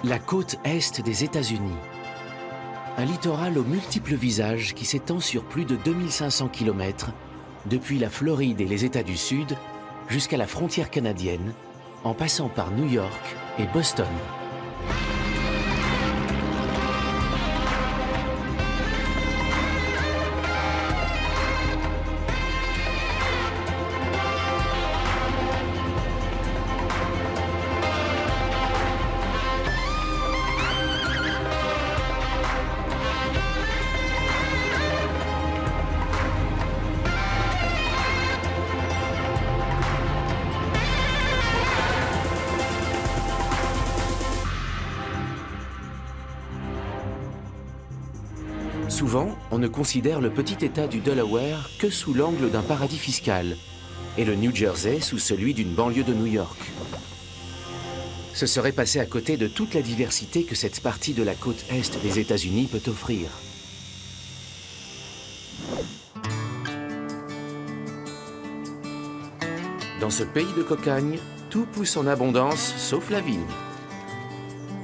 La côte est des États-Unis. Un littoral aux multiples visages qui s'étend sur plus de 2500 km, depuis la Floride et les États du Sud jusqu'à la frontière canadienne, en passant par New York et Boston. Souvent, on ne considère le petit État du Delaware que sous l'angle d'un paradis fiscal, et le New Jersey sous celui d'une banlieue de New York. Ce serait passer à côté de toute la diversité que cette partie de la côte est des États-Unis peut offrir. Dans ce pays de cocagne, tout pousse en abondance, sauf la vigne.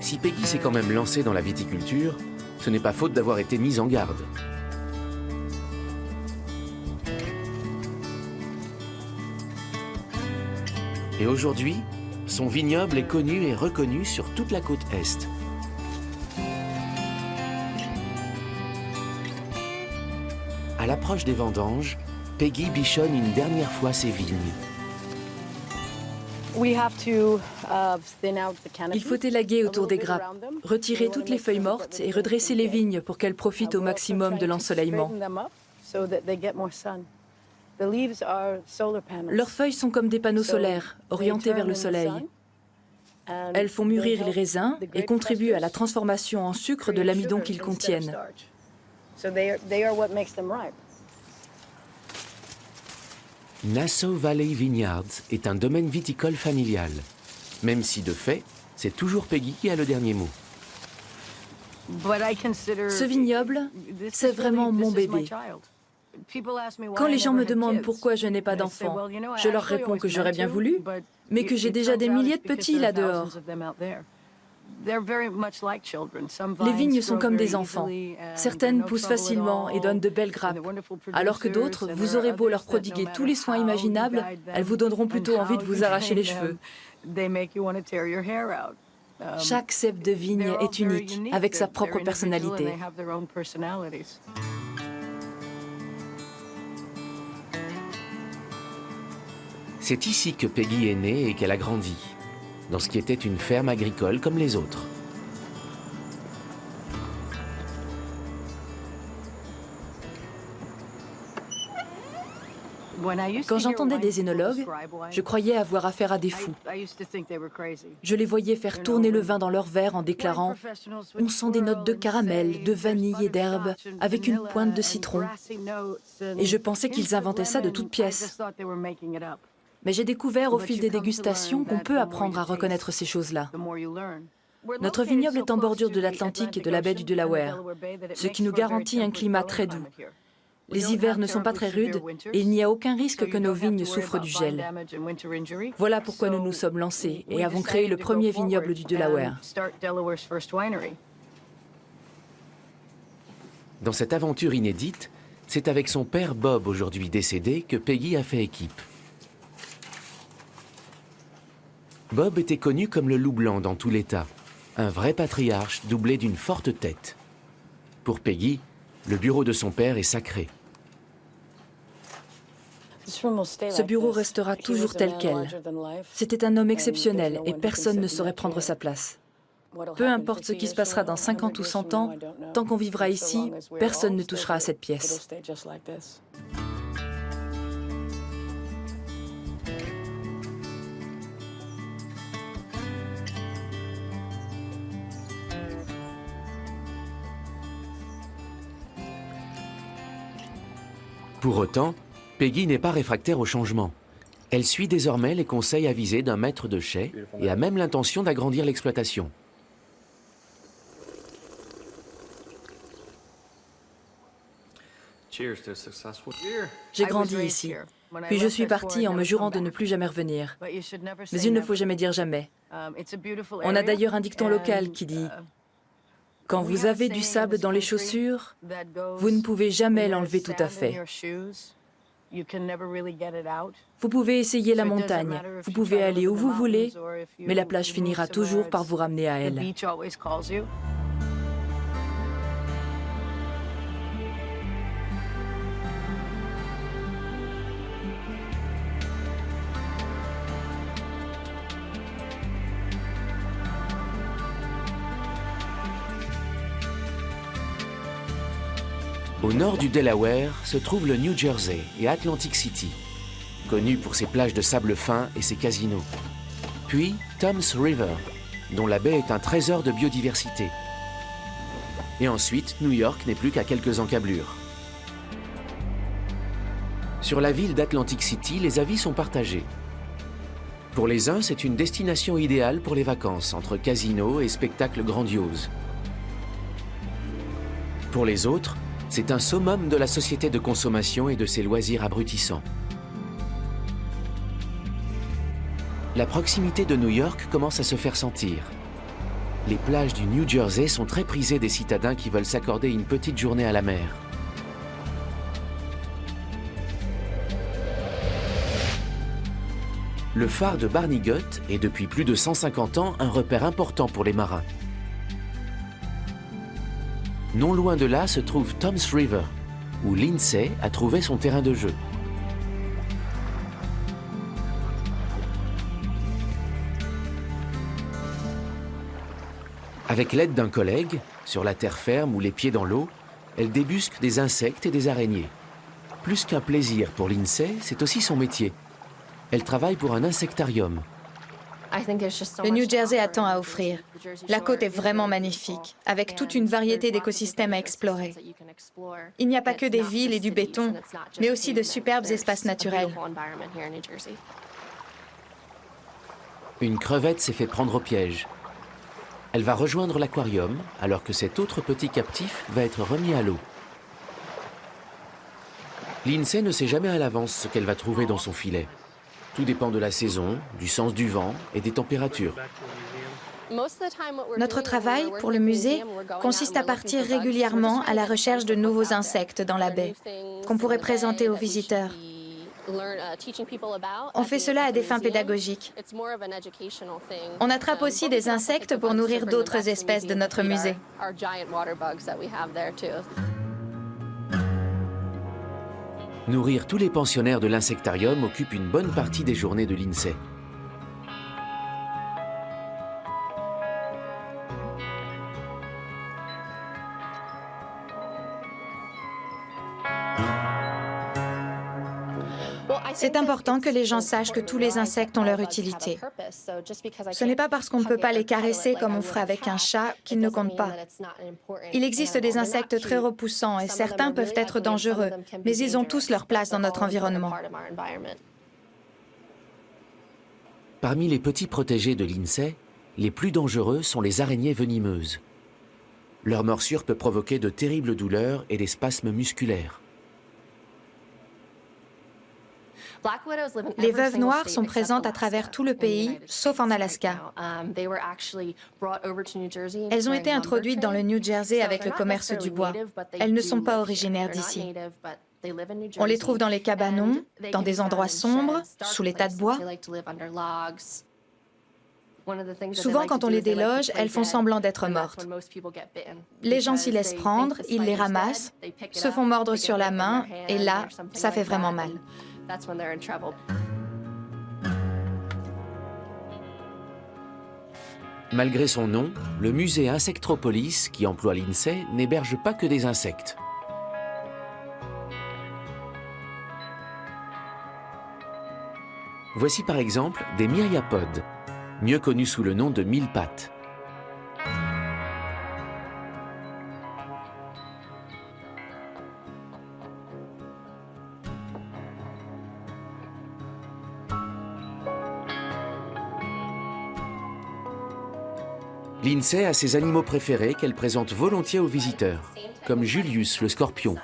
Si Peggy s'est quand même lancée dans la viticulture, ce n'est pas faute d'avoir été mise en garde. Et aujourd'hui, son vignoble est connu et reconnu sur toute la côte est. À l'approche des vendanges, Peggy bichonne une dernière fois ses vignes. Il faut élaguer autour des grappes, retirer toutes les feuilles mortes et redresser les vignes pour qu'elles profitent au maximum de l'ensoleillement. Leurs feuilles sont comme des panneaux solaires, orientés vers le soleil. Elles font mûrir les raisins et contribuent à la transformation en sucre de l'amidon qu'ils contiennent. Nassau Valley Vineyards est un domaine viticole familial, même si de fait, c'est toujours Peggy qui a le dernier mot. Ce vignoble, c'est vraiment mon bébé. Quand les gens me demandent pourquoi je n'ai pas d'enfants, je leur réponds que j'aurais bien voulu, mais que j'ai déjà des milliers de petits là dehors. Les vignes sont comme des enfants. Certaines poussent facilement et donnent de belles grappes, alors que d'autres, vous aurez beau leur prodiguer tous les soins imaginables, elles vous donneront plutôt envie de vous arracher les cheveux. Chaque cep de vigne est unique, avec sa propre personnalité. C'est ici que Peggy est née et qu'elle a grandi, dans ce qui était une ferme agricole comme les autres. Quand j'entendais des œnologues, je croyais avoir affaire à des fous. Je les voyais faire tourner le vin dans leur verre en déclarant « On sent des notes de caramel, de vanille et d'herbe, avec une pointe de citron. » Et je pensais qu'ils inventaient ça de toutes pièces. Mais j'ai découvert au fil des dégustations qu'on peut apprendre à reconnaître ces choses-là. Notre vignoble est en bordure de l'Atlantique et de la baie du Delaware, ce qui nous garantit un climat très doux. Les hivers ne sont pas très rudes et il n'y a aucun risque que nos vignes souffrent du gel. Voilà pourquoi nous nous sommes lancés et avons créé le premier vignoble du Delaware. Dans cette aventure inédite, c'est avec son père Bob, aujourd'hui décédé, que Peggy a fait équipe. Bob était connu comme le loup blanc dans tout l'État, un vrai patriarche doublé d'une forte tête. Pour Peggy, le bureau de son père est sacré. Ce bureau restera toujours tel quel. C'était un homme exceptionnel et personne ne saurait prendre sa place. Peu importe ce qui se passera dans 50 ou 100 ans, tant qu'on vivra ici, personne ne touchera à cette pièce. Pour autant, Peggy n'est pas réfractaire au changement. Elle suit désormais les conseils avisés d'un maître de chai et a même l'intention d'agrandir l'exploitation. J'ai grandi ici, puis je suis partie en me jurant de ne plus jamais revenir. Mais il ne faut jamais dire jamais. On a d'ailleurs un dicton local qui dit « Quand vous avez du sable dans les chaussures, vous ne pouvez jamais l'enlever tout à fait. » Vous pouvez essayer la montagne, vous pouvez aller où vous voulez, mais la plage finira toujours par vous ramener à elle. Au nord du Delaware se trouve le New Jersey et Atlantic City, connu pour ses plages de sable fin et ses casinos. Puis Toms River, dont la baie est un trésor de biodiversité. Et ensuite, New York n'est plus qu'à quelques encablures. Sur la ville d'Atlantic City, les avis sont partagés. Pour les uns, c'est une destination idéale pour les vacances, entre casinos et spectacles grandioses. Pour les autres, c'est un summum de la société de consommation et de ses loisirs abrutissants. La proximité de New York commence à se faire sentir. Les plages du New Jersey sont très prisées des citadins qui veulent s'accorder une petite journée à la mer. Le phare de Barnegat est depuis plus de 150 ans un repère important pour les marins. Non loin de là se trouve Toms River, où Lindsay a trouvé son terrain de jeu. Avec l'aide d'un collègue, sur la terre ferme ou les pieds dans l'eau, elle débusque des insectes et des araignées. Plus qu'un plaisir pour Lindsay, c'est aussi son métier. Elle travaille pour un insectarium. Le New Jersey a tant à offrir. La côte est vraiment magnifique, avec toute une variété d'écosystèmes à explorer. Il n'y a pas que des villes et du béton, mais aussi de superbes espaces naturels. Une crevette s'est fait prendre au piège. Elle va rejoindre l'aquarium, alors que cet autre petit captif va être remis à l'eau. Lindsay ne sait jamais à l'avance ce qu'elle va trouver dans son filet. Tout dépend de la saison, du sens du vent et des températures. Notre travail pour le musée consiste à partir régulièrement à la recherche de nouveaux insectes dans la baie, qu'on pourrait présenter aux visiteurs. On fait cela à des fins pédagogiques. On attrape aussi des insectes pour nourrir d'autres espèces de notre musée. Nourrir tous les pensionnaires de l'insectarium occupe une bonne partie des journées de Lindsay. C'est important que les gens sachent que tous les insectes ont leur utilité. Ce n'est pas parce qu'on ne peut pas les caresser comme on ferait avec un chat qu'ils ne comptent pas. Il existe des insectes très repoussants et certains peuvent être dangereux, mais ils ont tous leur place dans notre environnement. Parmi les petits protégés de Lindsay, les plus dangereux sont les araignées venimeuses. Leur morsure peut provoquer de terribles douleurs et des spasmes musculaires. Les veuves noires sont présentes à travers tout le pays, sauf en Alaska. Elles ont été introduites dans le New Jersey avec le commerce du bois. Elles ne sont pas originaires d'ici. On les trouve dans les cabanons, dans des endroits sombres, sous les tas de bois. Souvent, quand on les déloge, elles font semblant d'être mortes. Les gens s'y laissent prendre, ils les ramassent, se font mordre sur la main, et là, ça fait vraiment mal. Malgré son nom, le musée Insectropolis, qui emploie Lindsay, n'héberge pas que des insectes. Voici par exemple des myriapodes, mieux connus sous le nom de mille-pattes. Lindsay a ses animaux préférés qu'elle présente volontiers aux visiteurs, comme Julius le scorpion.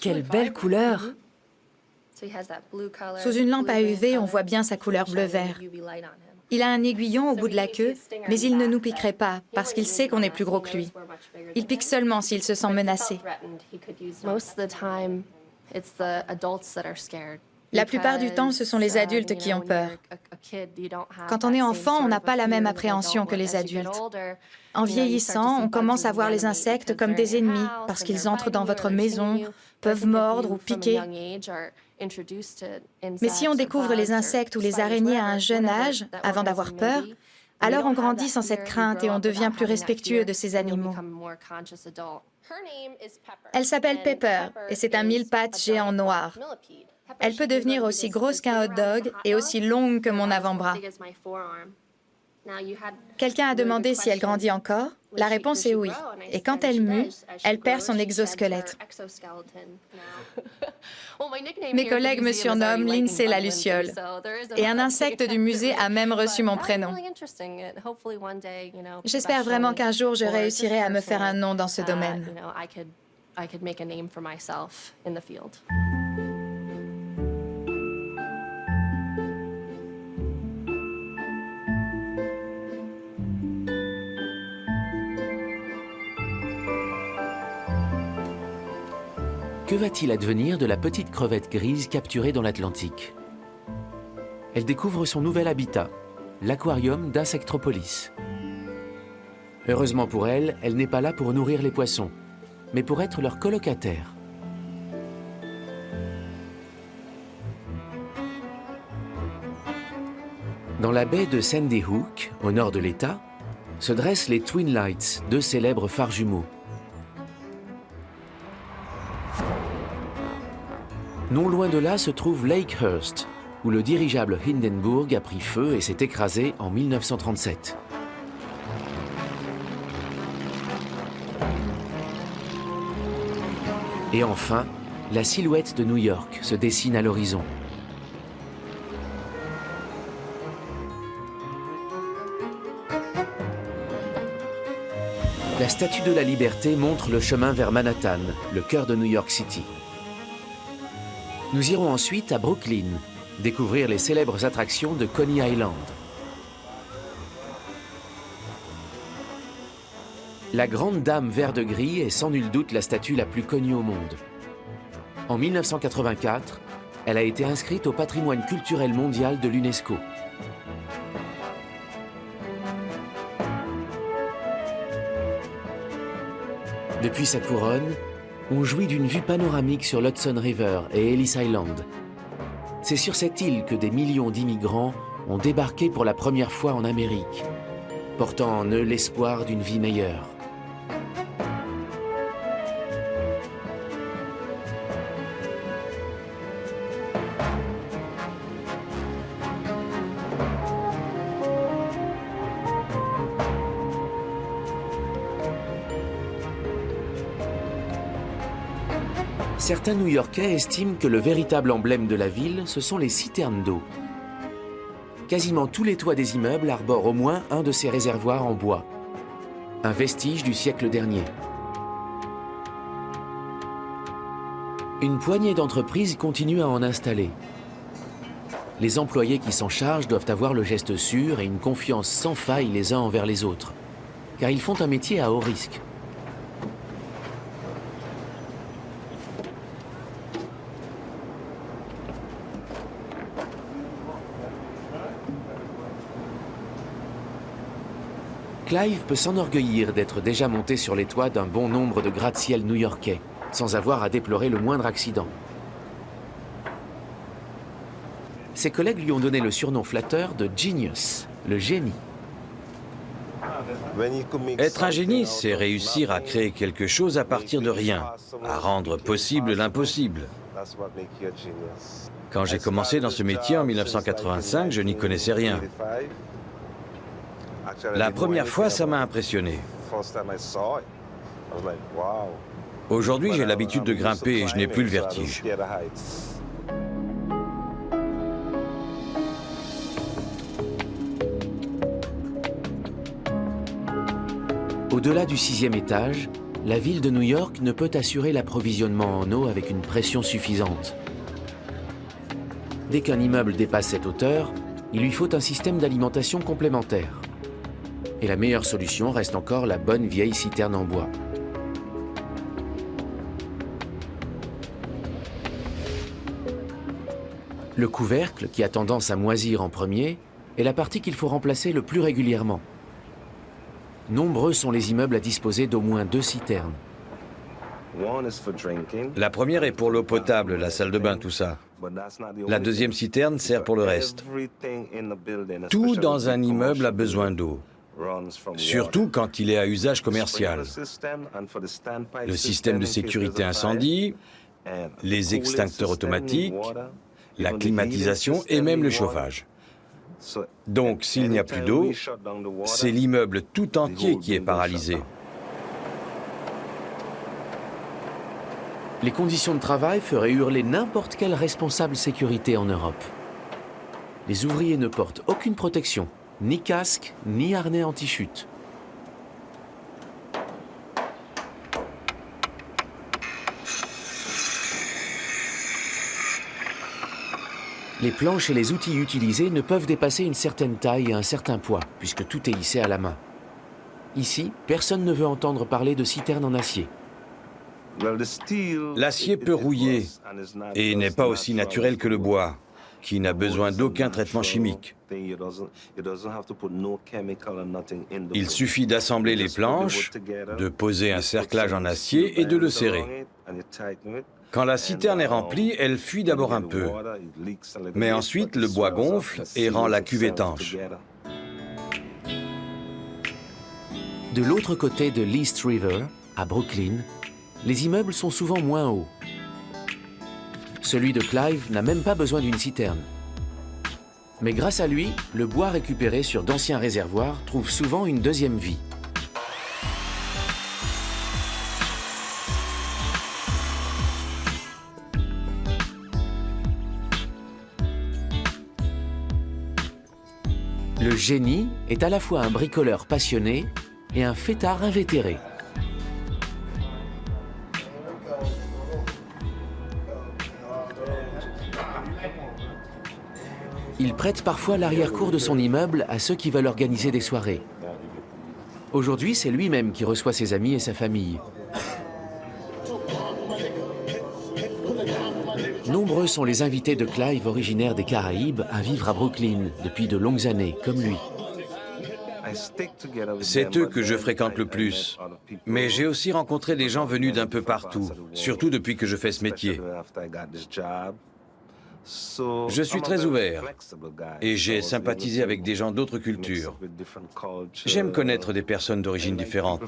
Quelle belle couleur! Sous une lampe à UV, on voit bien sa couleur bleu-vert. Il a un aiguillon au bout de la queue, mais il ne nous piquerait pas parce qu'il sait qu'on est plus gros que lui. Il pique seulement s'il se sent menacé. La plupart du temps, ce sont les adultes qui ont peur. Quand on est enfant, on n'a pas la même appréhension que les adultes. En vieillissant, on commence à voir les insectes comme des ennemis parce qu'ils entrent dans votre maison, peuvent mordre ou piquer. Mais si on découvre les insectes ou les araignées à un jeune âge, avant d'avoir peur, alors on grandit sans cette crainte et on devient plus respectueux de ces animaux. Elle s'appelle Pepper et c'est un mille-pattes géant noir. Elle peut devenir aussi grosse qu'un hot dog et aussi longue que mon avant-bras. Quelqu'un a demandé si elle grandit encore. La réponse est oui. Et quand elle mue, elle perd son exosquelette. Mes collègues me surnomment Lindsay la Luciole. Et un insecte du musée a même reçu mon prénom. J'espère vraiment qu'un jour je réussirai à me faire un nom dans ce domaine. Que va-t-il advenir de la petite crevette grise capturée dans l'Atlantique? Elle découvre son nouvel habitat, l'aquarium d'Insectropolis. Heureusement pour elle, elle n'est pas là pour nourrir les poissons, mais pour être leur colocataire. Dans la baie de Sandy Hook, au nord de l'État, se dressent les Twin Lights, deux célèbres phares jumeaux. Non loin de là se trouve Lake Hurst, où le dirigeable Hindenburg a pris feu et s'est écrasé en 1937. Et enfin, la silhouette de New York se dessine à l'horizon. La Statue de la Liberté montre le chemin vers Manhattan, le cœur de New York City. Nous irons ensuite à Brooklyn, découvrir les célèbres attractions de Coney Island. La Grande Dame vert de gris est sans nul doute la statue la plus connue au monde. En 1984, elle a été inscrite au patrimoine culturel mondial de l'UNESCO. Depuis sa couronne, on jouit d'une vue panoramique sur l'Hudson River et Ellis Island. C'est sur cette île que des millions d'immigrants ont débarqué pour la première fois en Amérique, portant en eux l'espoir d'une vie meilleure. Certains New-Yorkais estiment que le véritable emblème de la ville, ce sont les citernes d'eau. Quasiment tous les toits des immeubles arborent au moins un de ces réservoirs en bois, un vestige du siècle dernier. Une poignée d'entreprises continue à en installer. Les employés qui s'en chargent doivent avoir le geste sûr et une confiance sans faille les uns envers les autres, car ils font un métier à haut risque. Clive peut s'enorgueillir d'être déjà monté sur les toits d'un bon nombre de gratte-ciel new-yorkais, sans avoir à déplorer le moindre accident. Ses collègues lui ont donné le surnom flatteur de Genius, le génie. Être un génie, c'est réussir à créer quelque chose à partir de rien, à rendre possible l'impossible. Quand j'ai commencé dans ce métier en 1985, je n'y connaissais rien. La première fois, ça m'a impressionné. Aujourd'hui, j'ai l'habitude de grimper et je n'ai plus le vertige. Au-delà du 6e étage, la ville de New York ne peut assurer l'approvisionnement en eau avec une pression suffisante. Dès qu'un immeuble dépasse cette hauteur, il lui faut un système d'alimentation complémentaire. Et la meilleure solution reste encore la bonne vieille citerne en bois. Le couvercle, qui a tendance à moisir en premier, est la partie qu'il faut remplacer le plus régulièrement. Nombreux sont les immeubles à disposer d'au moins 2 citernes. La première est pour l'eau potable, la salle de bain, tout ça. La deuxième citerne sert pour le reste. Tout dans un immeuble a besoin d'eau, surtout quand il est à usage commercial. Le système de sécurité incendie, les extincteurs automatiques, la climatisation et même le chauffage. Donc, s'il n'y a plus d'eau, c'est l'immeuble tout entier qui est paralysé. Les conditions de travail feraient hurler n'importe quel responsable sécurité en Europe. Les ouvriers ne portent aucune protection, ni casque, ni harnais anti-chute. Les planches et les outils utilisés ne peuvent dépasser une certaine taille et un certain poids, puisque tout est hissé à la main. Ici, personne ne veut entendre parler de citernes en acier. L'acier peut rouiller et n'est pas aussi naturel que le bois, qui n'a besoin d'aucun traitement chimique. Il suffit d'assembler les planches, de poser un cerclage en acier et de le serrer. Quand la citerne est remplie, elle fuit d'abord un peu, mais ensuite le bois gonfle et rend la cuve étanche. De l'autre côté de l'East River, à Brooklyn, les immeubles sont souvent moins hauts. Celui de Clive n'a même pas besoin d'une citerne. Mais grâce à lui, le bois récupéré sur d'anciens réservoirs trouve souvent une deuxième vie. Le génie est à la fois un bricoleur passionné et un fêtard invétéré. Il prête parfois l'arrière-cour de son immeuble à ceux qui veulent organiser des soirées. Aujourd'hui, c'est lui-même qui reçoit ses amis et sa famille. Nombreux sont les invités de Clive originaires des Caraïbes à vivre à Brooklyn depuis de longues années, comme lui. C'est eux que je fréquente le plus. Mais j'ai aussi rencontré des gens venus d'un peu partout, surtout depuis que je fais ce métier. Je suis très ouvert et j'ai sympathisé avec des gens d'autres cultures. J'aime connaître des personnes d'origine différente.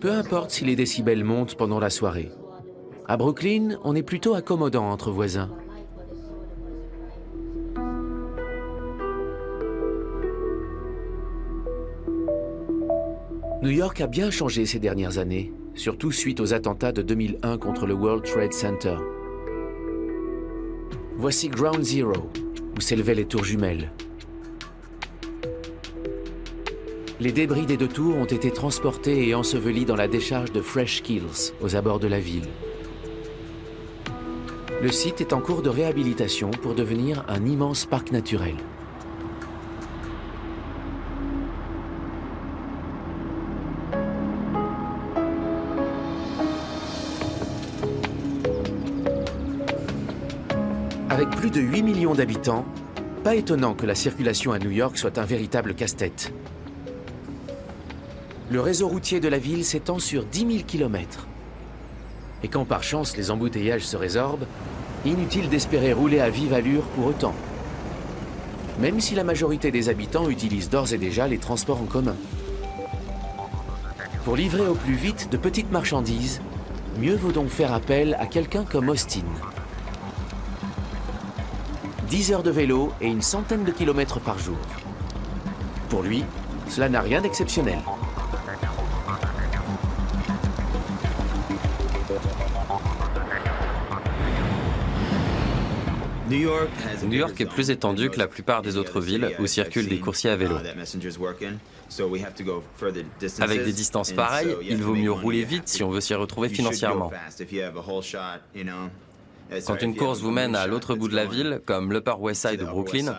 Peu importe si les décibels montent pendant la soirée. À Brooklyn, on est plutôt accommodant entre voisins. New York a bien changé ces dernières années, surtout suite aux attentats de 2001 contre le World Trade Center. Voici Ground Zero, où s'élevaient les tours jumelles. Les débris des 2 tours ont été transportés et ensevelis dans la décharge de Fresh Kills, aux abords de la ville. Le site est en cours de réhabilitation pour devenir un immense parc naturel. Avec plus de 8 millions d'habitants, pas étonnant que la circulation à New York soit un véritable casse-tête. Le réseau routier de la ville s'étend sur 10 000 km. Et quand par chance les embouteillages se résorbent, inutile d'espérer rouler à vive allure pour autant. Même si la majorité des habitants utilisent d'ores et déjà les transports en commun. Pour livrer au plus vite de petites marchandises, mieux vaut donc faire appel à quelqu'un comme Austin. 10 heures de vélo et une centaine de kilomètres par jour. Pour lui, cela n'a rien d'exceptionnel. New York est plus étendu que la plupart des autres villes où circulent des coursiers à vélo. Avec des distances pareilles, il vaut mieux rouler vite si on veut s'y retrouver financièrement. Quand une course vous mène à l'autre bout de la ville, comme l'Upper West Side ou Brooklyn,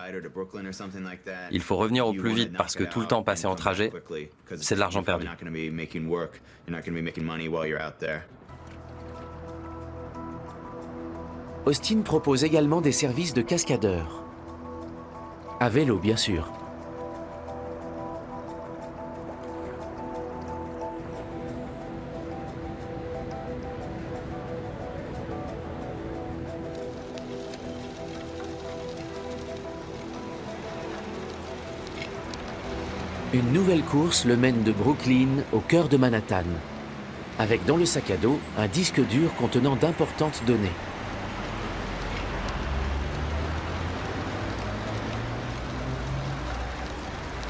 il faut revenir au plus vite parce que tout le temps passé en trajet, c'est de l'argent perdu. Austin propose également des services de cascadeur. À vélo, bien sûr. Une nouvelle course le mène de Brooklyn au cœur de Manhattan, avec dans le sac à dos un disque dur contenant d'importantes données.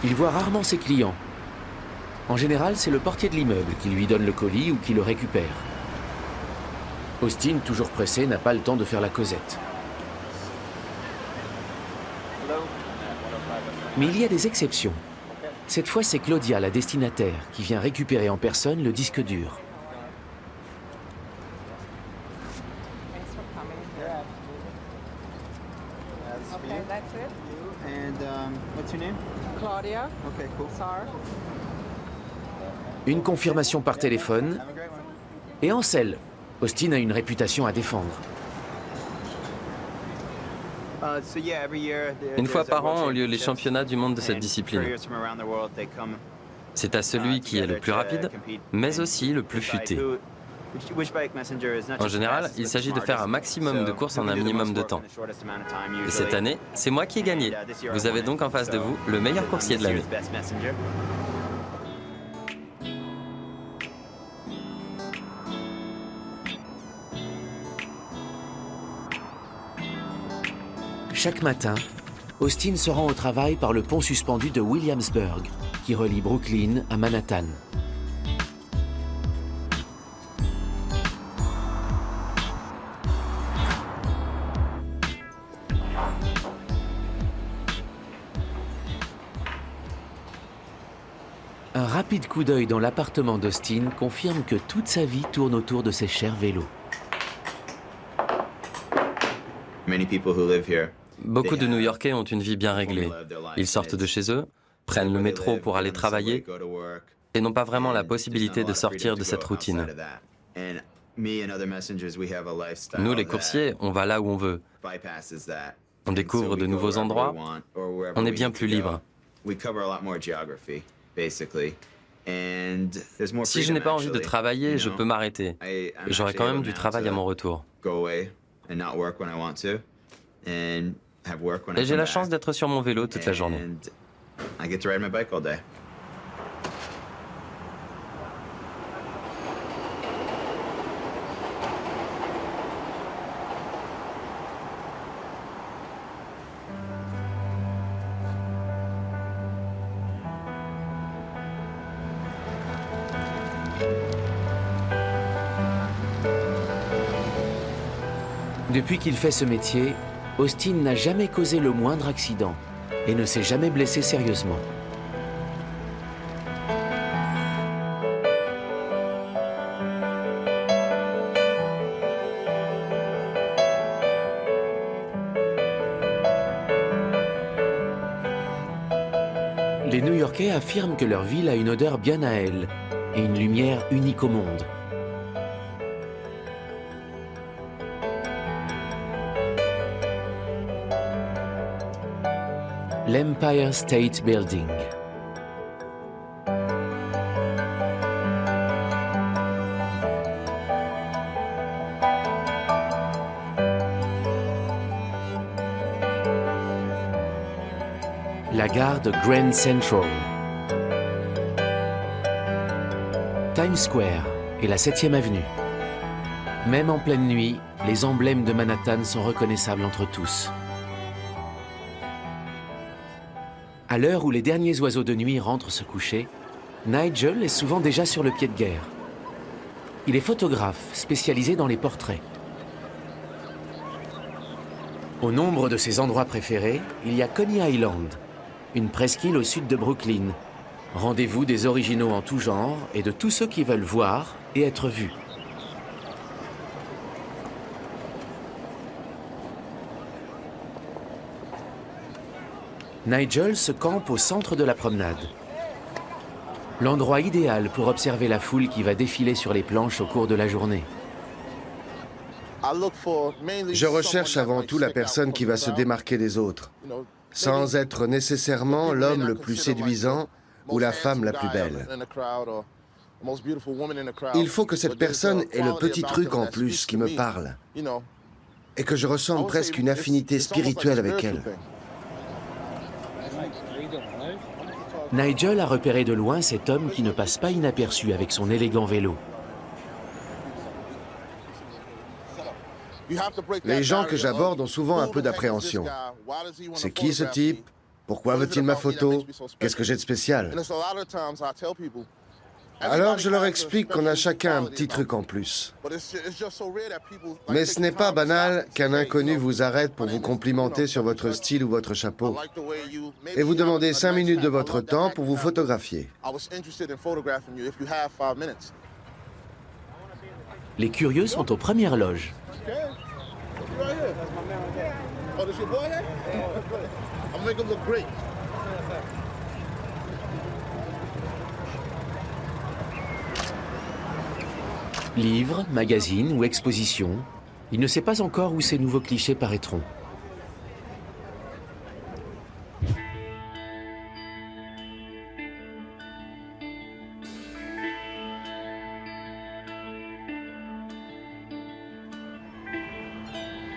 Il voit rarement ses clients. En général, c'est le portier de l'immeuble qui lui donne le colis ou qui le récupère. Austin, toujours pressé, n'a pas le temps de faire la causette. Mais il y a des exceptions. Cette fois, c'est Claudia, la destinataire, qui vient récupérer en personne le disque dur. Claudia. Okay, cool. Sar. Une confirmation par téléphone. Et en selle. Austin a une réputation à défendre. Une fois par an ont lieu les championnats du monde de cette discipline. C'est à celui qui est le plus rapide, mais aussi le plus futé. En général, il s'agit de faire un maximum de courses en un minimum de temps. Et cette année, c'est moi qui ai gagné. Vous avez donc en face de vous le meilleur coursier de l'année. Chaque matin, Austin se rend au travail par le pont suspendu de Williamsburg, qui relie Brooklyn à Manhattan. Un rapide coup d'œil dans l'appartement d'Austin confirme que toute sa vie tourne autour de ses chers vélos. Beaucoup de New-Yorkais ont une vie bien réglée. Ils sortent de chez eux, prennent le métro pour aller travailler et n'ont pas vraiment la possibilité de sortir de cette routine. Nous, les coursiers, on va là où on veut. On découvre de nouveaux endroits, on est bien plus libre. Si je n'ai pas envie de travailler, je peux m'arrêter. J'aurai quand même du travail à mon retour. Et j'ai la chance d'être sur mon vélo toute la journée. Depuis qu'il fait ce métier, Austin n'a jamais causé le moindre accident et ne s'est jamais blessé sérieusement. Les New-Yorkais affirment que leur ville a une odeur bien à elle et une lumière unique au monde. L'Empire State Building. La gare de Grand Central. Times Square et la 7e avenue. Même en pleine nuit, les emblèmes de Manhattan sont reconnaissables entre tous. À l'heure où les derniers oiseaux de nuit rentrent se coucher, Nigel est souvent déjà sur le pied de guerre. Il est photographe spécialisé dans les portraits. Au nombre de ses endroits préférés, il y a Coney Island, une presqu'île au sud de Brooklyn. Rendez-vous des originaux en tout genre et de tous ceux qui veulent voir et être vus. Nigel se campe au centre de la promenade. L'endroit idéal pour observer la foule qui va défiler sur les planches au cours de la journée. Je recherche avant tout la personne qui va se démarquer des autres, sans être nécessairement l'homme le plus séduisant ou la femme la plus belle. Il faut que cette personne ait le petit truc en plus qui me parle et que je ressente presque une affinité spirituelle avec elle. Nigel a repéré de loin cet homme qui ne passe pas inaperçu avec son élégant vélo. Les gens que j'aborde ont souvent un peu d'appréhension. C'est qui ce type? Pourquoi veut-il ma photo? Qu'est-ce que j'ai de spécial? Alors je leur explique qu'on a chacun un petit truc en plus. Mais ce n'est pas banal qu'un inconnu vous arrête pour vous complimenter sur votre style ou votre chapeau et vous demander 5 minutes de votre temps pour vous photographier. Les curieux sont aux premières loges. Livres, magazines ou expositions, il ne sait pas encore où ces nouveaux clichés paraîtront.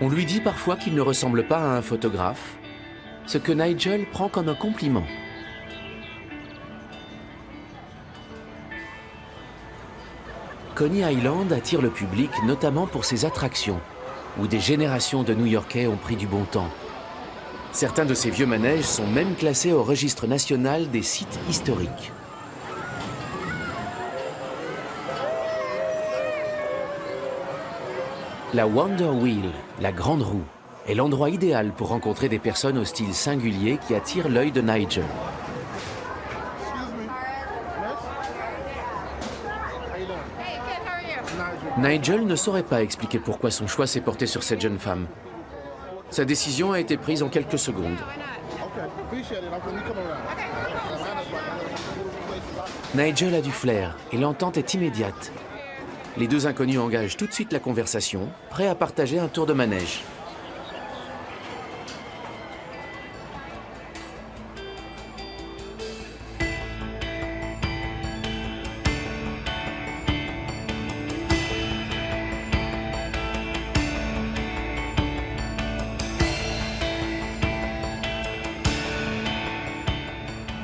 On lui dit parfois qu'il ne ressemble pas à un photographe, ce que Nigel prend comme un compliment. Coney Island attire le public notamment pour ses attractions, où des générations de New-Yorkais ont pris du bon temps. Certains de ces vieux manèges sont même classés au registre national des sites historiques. La Wonder Wheel, la grande roue, est l'endroit idéal pour rencontrer des personnes au style singulier qui attirent l'œil de Nigel. Nigel ne saurait pas expliquer pourquoi son choix s'est porté sur cette jeune femme. Sa décision a été prise en quelques secondes. Nigel a du flair et l'entente est immédiate. Les deux inconnus engagent tout de suite la conversation, prêts à partager un tour de manège.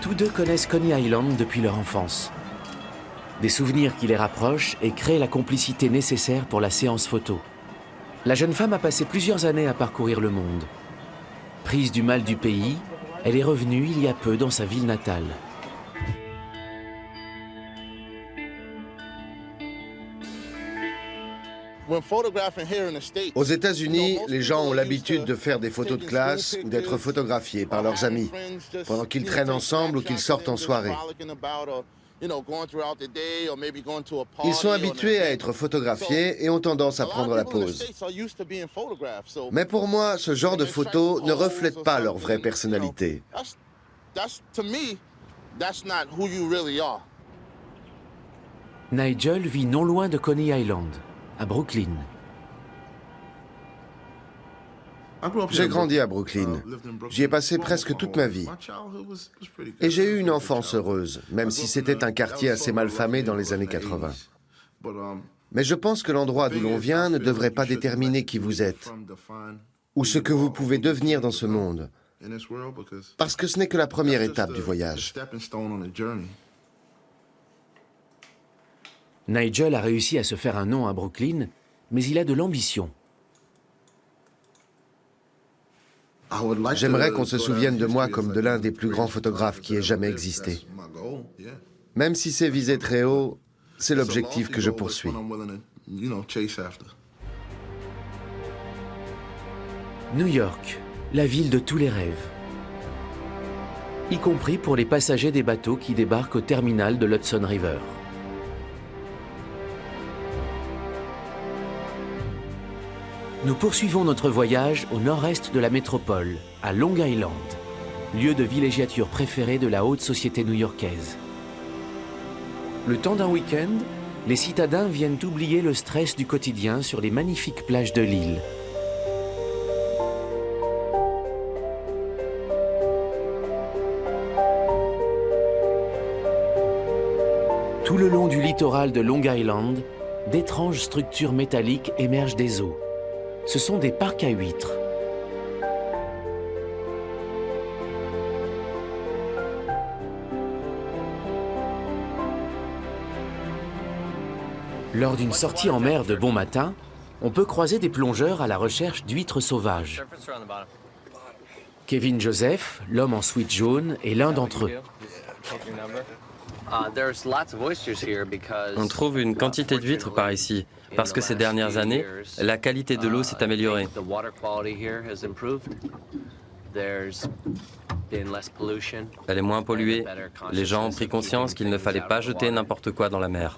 Tous deux connaissent Coney Island depuis leur enfance. Des souvenirs qui les rapprochent et créent la complicité nécessaire pour la séance photo. La jeune femme a passé plusieurs années à parcourir le monde. Prise du mal du pays, elle est revenue il y a peu dans sa ville natale. Aux États-Unis, les gens ont l'habitude de faire des photos de classe ou d'être photographiés par leurs amis pendant qu'ils traînent ensemble ou qu'ils sortent en soirée. Ils sont habitués à être photographiés et ont tendance à prendre la pose. Mais pour moi, ce genre de photos ne reflète pas leur vraie personnalité. Nigel vit non loin de Coney Island, à Brooklyn. J'ai grandi à Brooklyn. J'y ai passé presque toute ma vie. Et j'ai eu une enfance heureuse, même si c'était un quartier assez malfamé dans les années 80. Mais je pense que l'endroit d'où l'on vient ne devrait pas déterminer qui vous êtes ou ce que vous pouvez devenir dans ce monde, parce que ce n'est que la première étape du voyage. Nigel a réussi à se faire un nom à Brooklyn, mais il a de l'ambition. J'aimerais qu'on se souvienne de moi comme de l'un des plus grands photographes qui ait jamais existé. Même si c'est visé très haut, c'est l'objectif que je poursuis. New York, la ville de tous les rêves. Y compris pour les passagers des bateaux qui débarquent au terminal de l'Hudson River. Nous poursuivons notre voyage au nord-est de la métropole, à Long Island. lieu de villégiature préféré de la haute société new-yorkaise. Le temps d'un week-end, les citadins viennent oublier le stress du quotidien sur les magnifiques plages de l'île. Tout le long du littoral de Long Island, d'étranges structures métalliques émergent des eaux. Ce sont des parcs à huîtres. Lors d'une sortie en mer de bon matin, on peut croiser des plongeurs à la recherche d'huîtres sauvages. Kevin Joseph, l'homme en sweat jaune, est l'un d'entre eux. On trouve une quantité d'huîtres par ici, parce que ces dernières années, la qualité de l'eau s'est améliorée. Elle est moins polluée. Les gens ont pris conscience qu'il ne fallait pas jeter n'importe quoi dans la mer.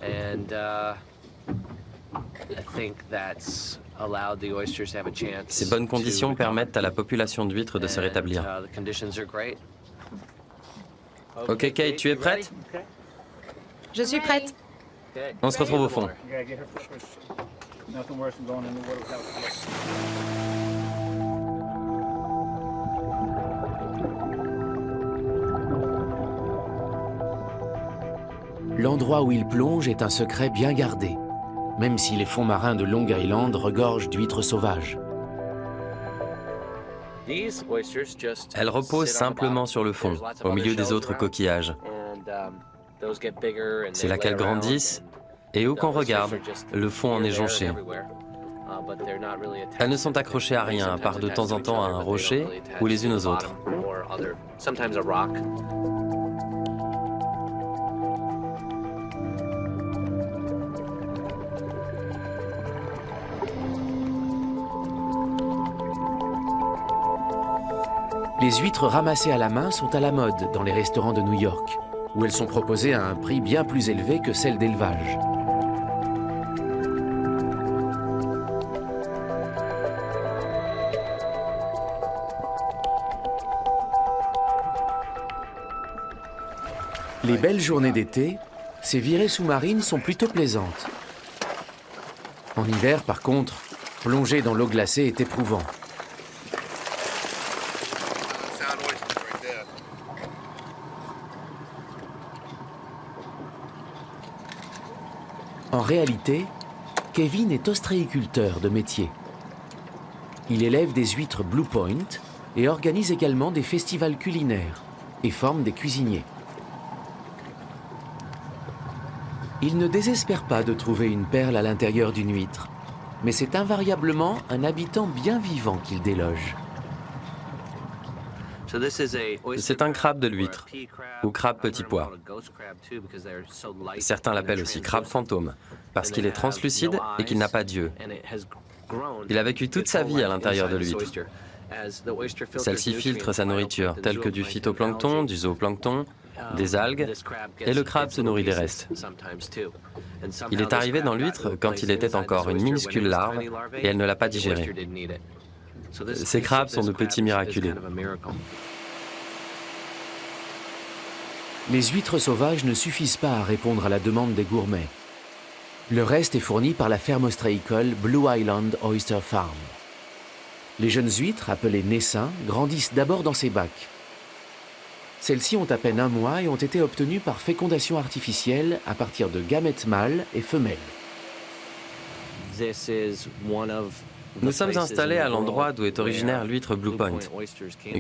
Ces bonnes conditions permettent à la population d'huîtres de se rétablir. Ok, Kate, tu es prête? Je suis prête. On se retrouve au fond. L'endroit où il plonge est un secret bien gardé, même si les fonds marins de Long Island regorgent d'huîtres sauvages. Elles reposent simplement sur le fond, au milieu des autres coquillages. C'est là qu'elles grandissent, et où qu'on regarde, le fond en est jonché. Elles ne sont accrochées à rien, à part de temps en temps à un rocher ou les unes aux autres. Les huîtres ramassées à la main sont à la mode dans les restaurants de New York, où elles sont proposées à un prix bien plus élevé que celles d'élevage. Les belles journées d'été, ces virées sous-marines sont plutôt plaisantes. En hiver, par contre, plonger dans l'eau glacée est éprouvant. En réalité, Kevin est ostréiculteur de métier. Il élève des huîtres Blue Point et organise également des festivals culinaires et forme des cuisiniers. Il ne désespère pas de trouver une perle à l'intérieur d'une huître, mais c'est invariablement un habitant bien vivant qu'il déloge. C'est un crabe de l'huître, ou crabe petit pois. Certains l'appellent aussi crabe fantôme, parce qu'il est translucide et qu'il n'a pas d'yeux. Il a vécu toute sa vie à l'intérieur de l'huître. Celle-ci filtre sa nourriture, telle que du phytoplancton, du zooplancton, des algues, et le crabe se nourrit des restes. Il est arrivé dans l'huître quand il était encore une minuscule larve, et elle ne l'a pas digéré. Ces crabes sont de petits miraculés. Les huîtres sauvages ne suffisent pas à répondre à la demande des gourmets. Le reste est fourni par la ferme ostréicole Blue Island Oyster Farm. Les jeunes huîtres, appelées naissins, grandissent d'abord dans ces bacs. Celles-ci ont à peine un mois et ont été obtenues par fécondation artificielle à partir de gamètes mâles et femelles. Nous sommes installés à l'endroit d'où est originaire l'huître Blue Point,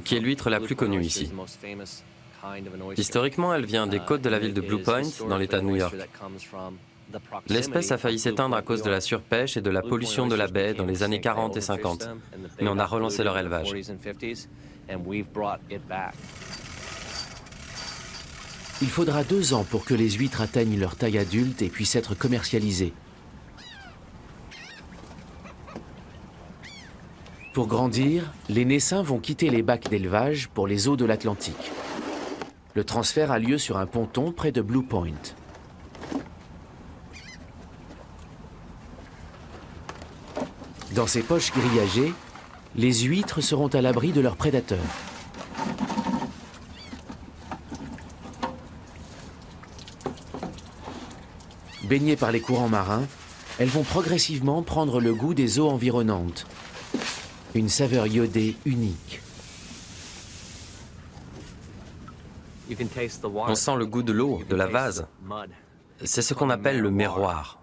qui est l'huître la plus connue ici. Historiquement, elle vient des côtes de la ville de Blue Point, dans l'État de New York. L'espèce a failli s'éteindre à cause de la surpêche et de la pollution de la baie dans les années 40 et 50, mais on a relancé leur élevage. Il faudra 2 ans pour que les huîtres atteignent leur taille adulte et puissent être commercialisées. Pour grandir, les naissins vont quitter les bacs d'élevage pour les eaux de l'Atlantique. Le transfert a lieu sur un ponton près de Blue Point. Dans ces poches grillagées, les huîtres seront à l'abri de leurs prédateurs. Baignées par les courants marins, elles vont progressivement prendre le goût des eaux environnantes. Une saveur iodée unique. On sent le goût de l'eau, de la vase. C'est ce qu'on appelle le merroir.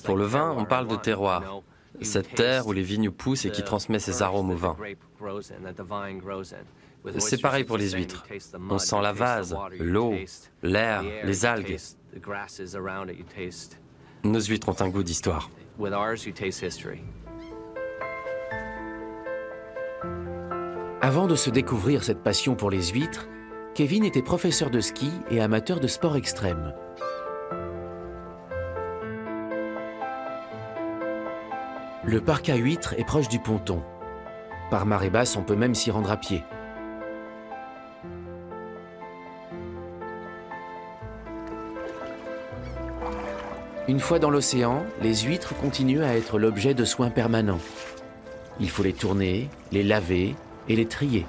Pour le vin, on parle de terroir. Cette terre où les vignes poussent et qui transmet ses arômes au vin. C'est pareil pour les huîtres. On sent la vase, l'eau, l'air, les algues. Nos huîtres ont un goût d'histoire. Avant de se découvrir cette passion pour les huîtres, Kevin était professeur de ski et amateur de sport extrême. Le parc à huîtres est proche du ponton. Par marée basse, on peut même s'y rendre à pied. Une fois dans l'océan, les huîtres continuent à être l'objet de soins permanents. Il faut les tourner, les laver et les trier.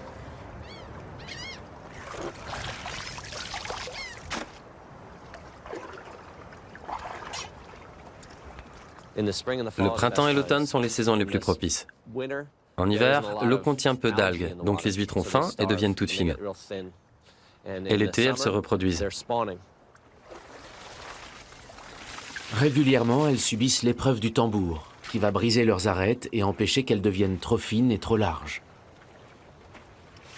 Le printemps et l'automne sont les saisons les plus propices. En hiver, l'eau contient peu d'algues, donc les huîtres ont faim et deviennent toutes fines. Et l'été, elles se reproduisent. Régulièrement, elles subissent l'épreuve du tambour, qui va briser leurs arêtes et empêcher qu'elles deviennent trop fines et trop larges.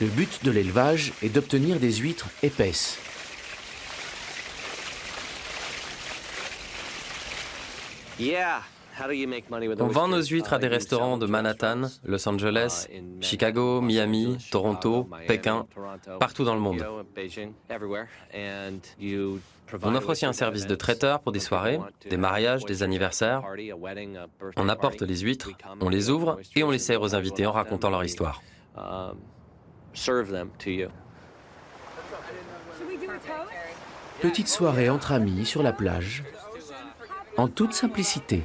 Le but de l'élevage est d'obtenir des huîtres épaisses. On vend nos huîtres à des restaurants de Manhattan, Los Angeles, Chicago, Miami, Toronto, Pékin, partout dans le monde. On offre aussi un service de traiteur pour des soirées, des mariages, des anniversaires. On apporte les huîtres, on les ouvre et on les sert aux invités en racontant leur histoire. Petite soirée entre amis sur la plage, en toute simplicité,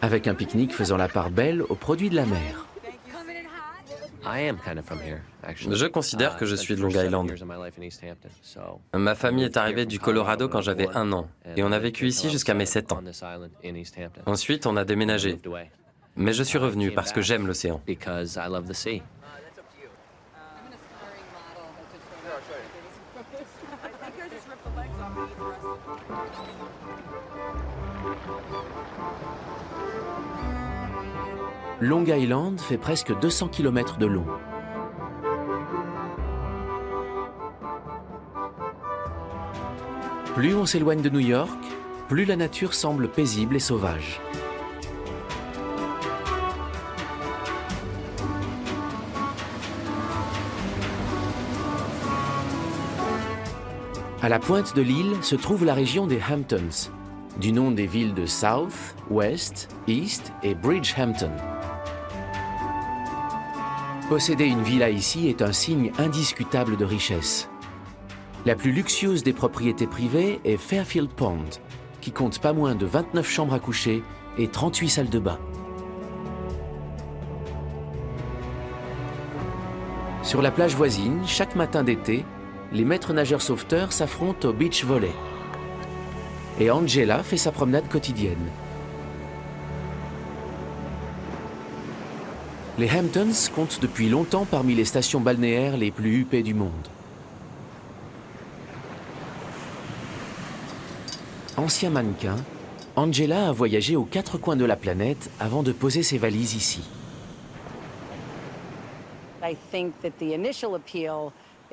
avec un pique-nique faisant la part belle aux produits de la mer. Je considère que je suis de Long Island. Ma famille est arrivée du Colorado quand j'avais 1 an et on a vécu ici jusqu'à mes 7 ans. Ensuite, on a déménagé. Mais je suis revenu parce que j'aime l'océan. Long Island fait presque 200 km de long. Plus on s'éloigne de New York, plus la nature semble paisible et sauvage. À la pointe de l'île se trouve la région des Hamptons, du nom des villes de South, West, East et Bridgehampton. Posséder une villa ici est un signe indiscutable de richesse. La plus luxueuse des propriétés privées est Fairfield Pond, qui compte pas moins de 29 chambres à coucher et 38 salles de bain. Sur la plage voisine, chaque matin d'été, les maîtres nageurs sauveteurs s'affrontent au beach volley. Et Angela fait sa promenade quotidienne. Les Hamptons comptent depuis longtemps parmi les stations balnéaires les plus huppées du monde. Ancien mannequin, Angela a voyagé aux 4 coins de la planète avant de poser ses valises ici.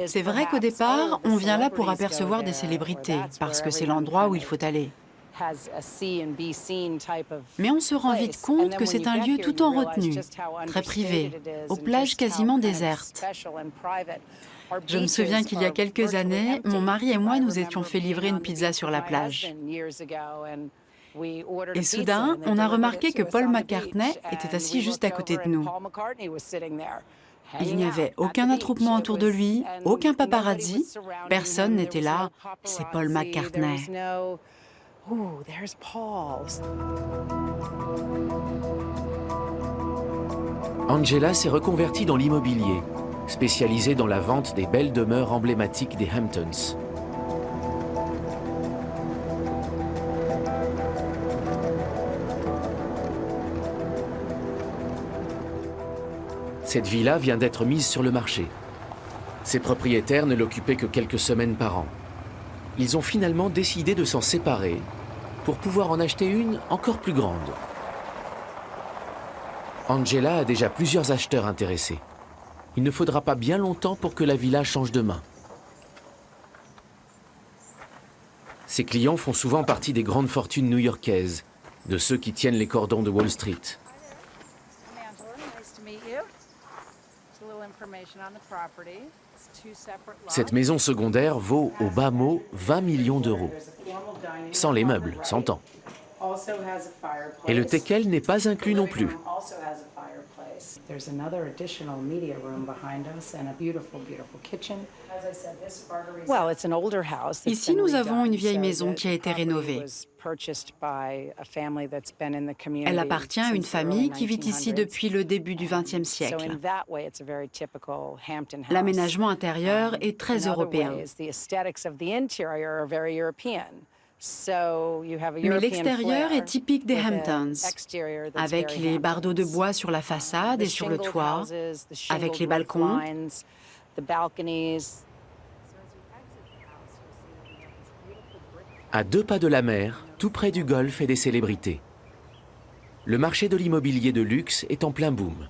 C'est vrai qu'au départ, on vient là pour apercevoir des célébrités, parce que c'est l'endroit où il faut aller. Mais on se rend vite compte que c'est un lieu tout en retenue, très privé, aux plages quasiment désertes. Je me souviens qu'il y a quelques années, mon mari et moi nous étions fait livrer une pizza sur la plage. Et soudain, on a remarqué que Paul McCartney était assis juste à côté de nous. Il n'y avait aucun attroupement autour de lui, aucun paparazzi, personne n'était là, c'est Paul McCartney. Angela s'est reconvertie dans l'immobilier, spécialisée dans la vente des belles demeures emblématiques des Hamptons. Cette villa vient d'être mise sur le marché. Ses propriétaires ne l'occupaient que quelques semaines par an. Ils ont finalement décidé de s'en séparer pour pouvoir en acheter une encore plus grande. Angela a déjà plusieurs acheteurs intéressés. Il ne faudra pas bien longtemps pour que la villa change de main. Ses clients font souvent partie des grandes fortunes new-yorkaises, de ceux qui tiennent les cordons de Wall Street. Cette maison secondaire vaut au bas mot 20 millions d'euros. Sans les meubles, s'entend. Et le teckel n'est pas inclus non plus. Ici, nous avons une vieille maison qui a été rénovée. Elle appartient à une famille qui vit ici depuis le début du XXe siècle. L'aménagement intérieur est très européen. Mais l'extérieur est typique des Hamptons, avec les bardeaux de bois sur la façade et sur le toit, avec les balcons. À 2 pas de la mer, tout près du golfe et des célébrités. Le marché de l'immobilier de luxe est en plein boom.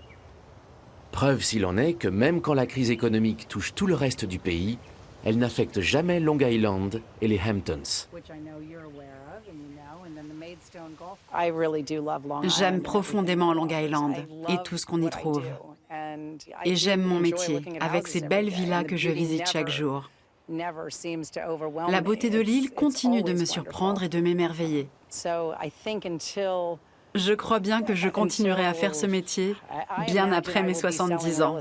Preuve s'il en est que même quand la crise économique touche tout le reste du pays, elle n'affecte jamais Long Island et les Hamptons. J'aime profondément Long Island et tout ce qu'on y trouve. Et j'aime mon métier, avec ces belles villas que je visite chaque jour. La beauté de l'île continue de me surprendre et de m'émerveiller. Je crois bien que je continuerai à faire ce métier bien après mes 70 ans.